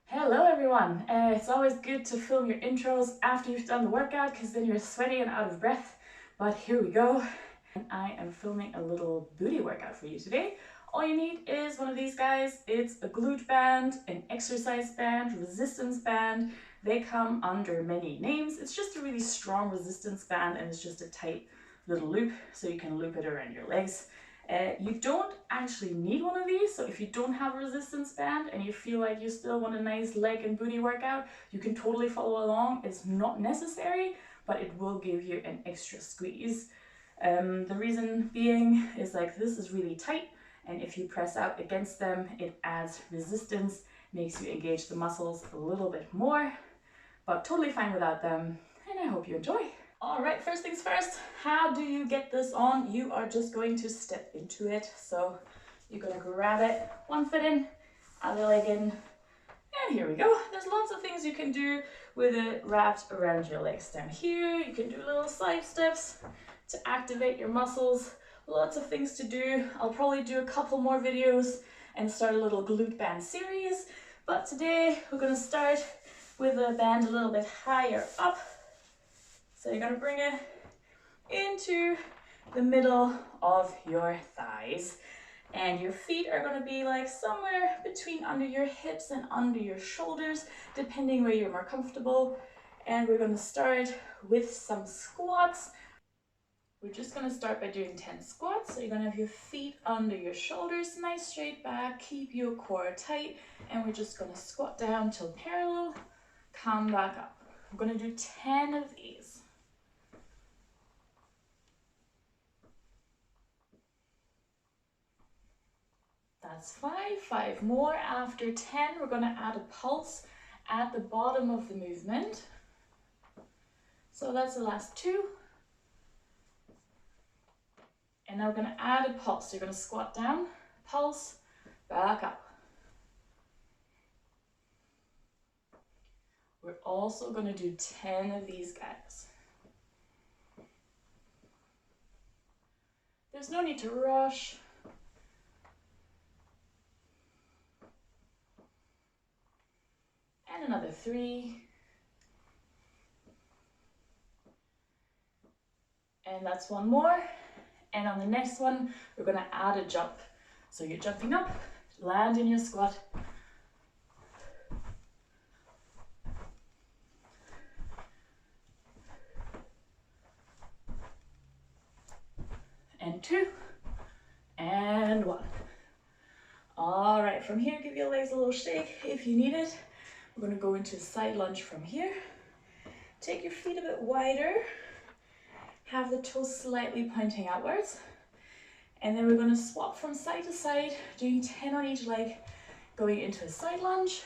Hello everyone! It's always good to film your intros after you've done the workout because then you're sweaty and out of breath. But here we go. I am filming a little booty workout for you today. All you need is one of these guys. It's a glute band, an exercise band, resistance band. They come under many names. It's just a really strong resistance band and it's just a tight little loop so you can loop it around your legs. You don't actually need one of these, so if you don't have a resistance band and you feel like you still want a nice leg and booty workout, you can totally follow along. It's not necessary, but it will give you an extra squeeze. The reason being is like this is really tight, and if you press out against them, it adds resistance, makes you engage the muscles a little bit more, but totally fine without them, and I hope you enjoy. All right, first things first, how do you get this on? You are just going to step into it. So you're gonna grab it, one foot in, other leg in, and here we go. There's lots of things you can do with it wrapped around your legs. Down here, you can do little side steps to activate your muscles. Lots of things to do. I'll probably do a couple more videos and start a little glute band series. But today, we're gonna start with a band a little bit higher up. So you're gonna bring it into the middle of your thighs, and your feet are gonna be like somewhere between under your hips and under your shoulders, depending where you're more comfortable. And we're gonna start with some squats. We're just gonna start by doing 10 squats. So you're gonna have your feet under your shoulders, nice straight back, keep your core tight, and we're just gonna squat down till parallel, come back up. I'm gonna do 10 of these. That's 5 more. After 10, we're going to add a pulse at the bottom of the movement. So that's the last 2. And now we're going to add a pulse. So you're going to squat down, pulse, back up. We're also going to do 10 of these guys. There's no need to rush. And another 3. And that's 1 more. And on the next one, we're going to add a jump. So you're jumping up, land in your squat. And 2. And 1. All right, from here, give your legs a little shake if you need it. We're going to go into a side lunge from here. Take your feet a bit wider. Have the toes slightly pointing outwards. And then we're going to swap from side to side, doing 10 on each leg, going into a side lunge,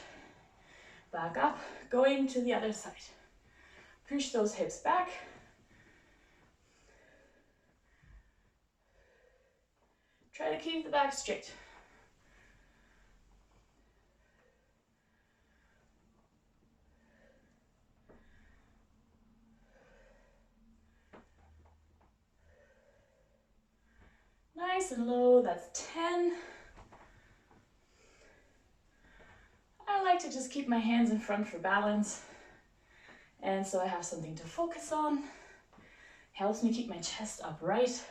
back up, going to the other side. Push those hips back. Try to keep the back straight. Nice and low, that's 10. I like to just keep my hands in front for balance. And so I have something to focus on. Helps me keep my chest upright.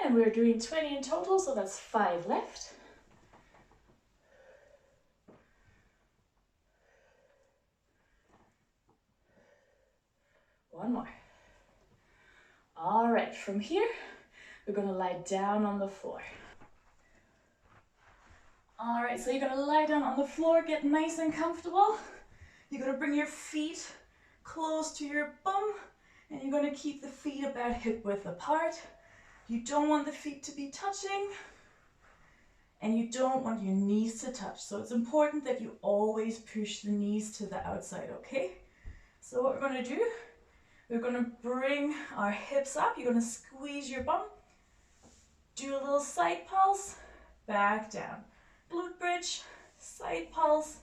And we're doing 20 in total, so that's 5 left. One more. All right, from here, we're going to lie down on the floor. All right, so you're going to lie down on the floor, get nice and comfortable. You're going to bring your feet close to your bum, and you're going to keep the feet about hip width apart. You don't want the feet to be touching, and you don't want your knees to touch. So it's important that you always push the knees to the outside, okay? So what we're going to do, we're going to bring our hips up. You're going to squeeze your bum. Do a little side pulse, back down. Glute bridge, side pulse,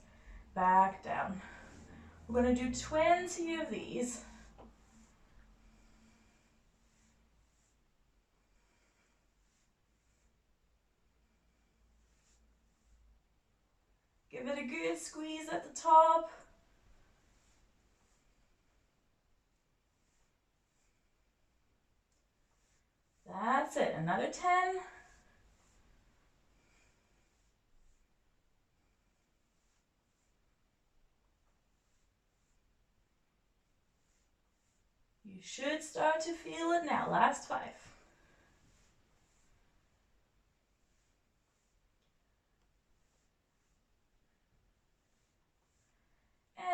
back down. We're going to do 20 of these. Give it a good squeeze at the top. That's it, another 10. You should start to feel it now, last 5.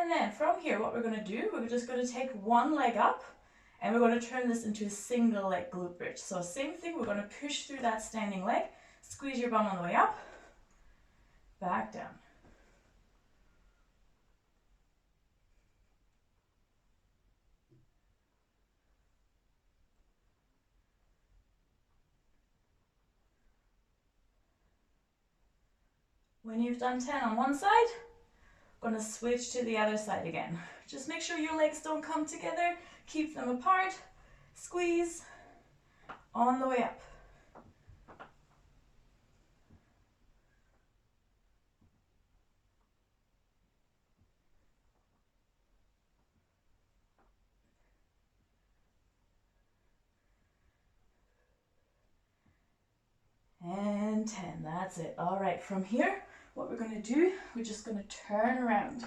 And then from here, what we're going to do, we're just going to take one leg up and we're going to turn this into a single leg glute bridge. So same thing, we're going to push through that standing leg, squeeze your bum on the way up, back down. When you've done 10 on one side, I'm going to switch to the other side again. Just make sure your legs don't come together, keep them apart, squeeze, on the way up. And 10, that's it. All right, from here, what we're going to do, we're just going to turn around.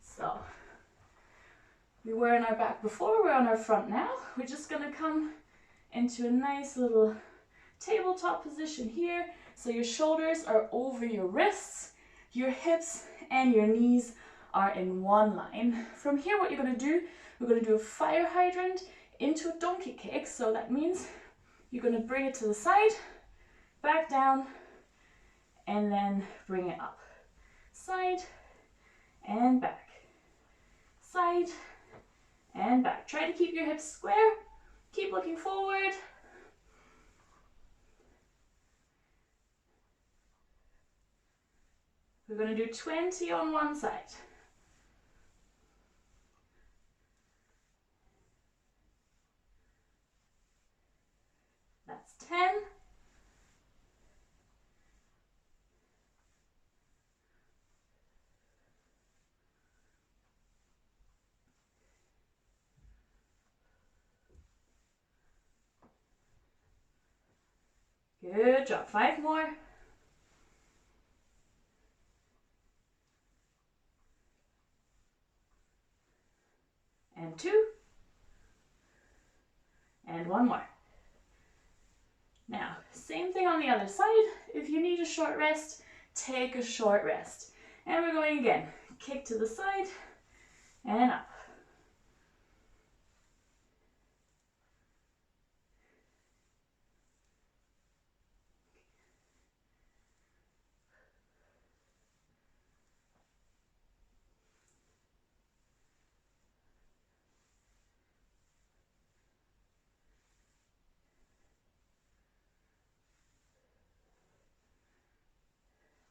So, we were on our back before, we're on our front now. We're just going to come into a nice little tabletop position here. So your shoulders are over your wrists, your hips and your knees are in one line. From here, what you're going to do, we're going to do a fire hydrant into a donkey kick. So that means you're going to bring it to the side, back down, and then bring it up. Side and back. Side and back. Try to keep your hips square. Keep looking forward. We're going to do 20 on one side. That's 10. Good job. 5 more. And 2. And 1 more. Now, same thing on the other side. If you need a short rest, take a short rest. And we're going again. Kick to the side and up.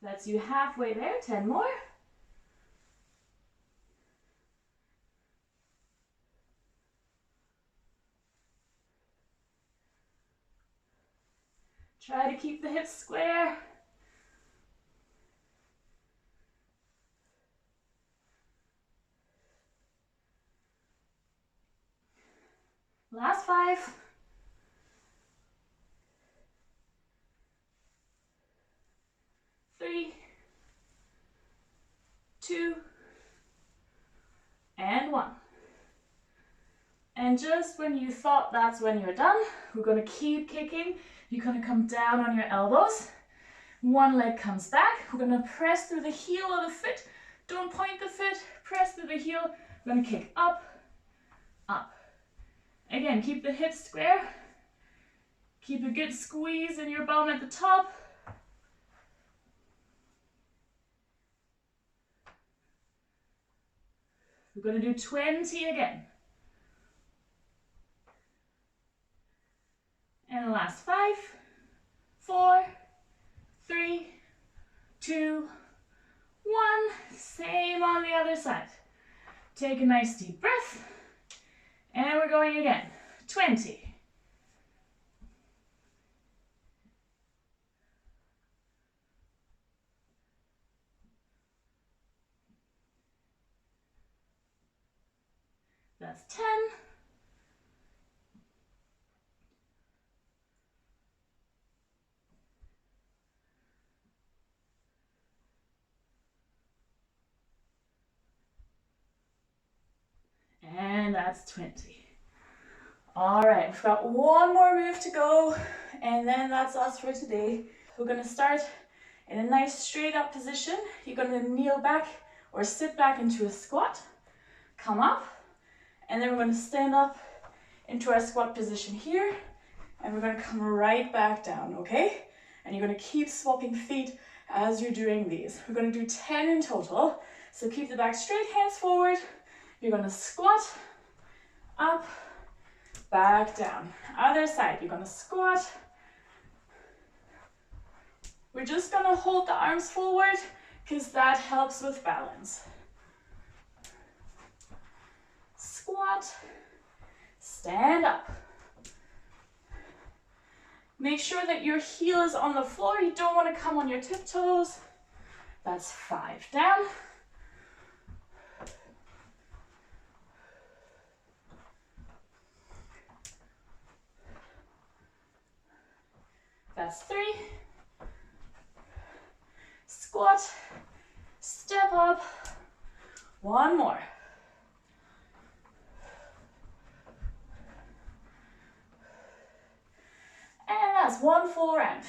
That's you halfway there. 10 more. Try to keep the hips square. Last 5. 3, 2, and 1. And just when you thought that's when you're done, we're going to keep kicking. You're going to come down on your elbows. One leg comes back. We're going to press through the heel of the foot. Don't point the foot. Press through the heel. We're going to kick up, up. Again, keep the hips square. Keep a good squeeze in your bum at the top. We're going to do 20 again. And the last 5, 4, 3, 2, 1. Same on the other side. Take a nice deep breath. And we're going again. 20. That's 10. And that's 20. All right, we've got one more move to go, and then that's us for today. We're gonna start in a nice straight up position. You're gonna kneel back or sit back into a squat, come up, and then we're gonna stand up into our squat position here, and we're gonna come right back down, okay? And you're gonna keep swapping feet as you're doing these. We're gonna do 10 in total, so keep the back straight, hands forward. You're gonna squat, up, back down. Other side, you're gonna squat. We're just gonna hold the arms forward because that helps with balance. Squat, stand up. Make sure that your heel is on the floor. You don't want to come on your tiptoes. That's 5 down. That's 3. Squat, step up. One more. And that's one full round.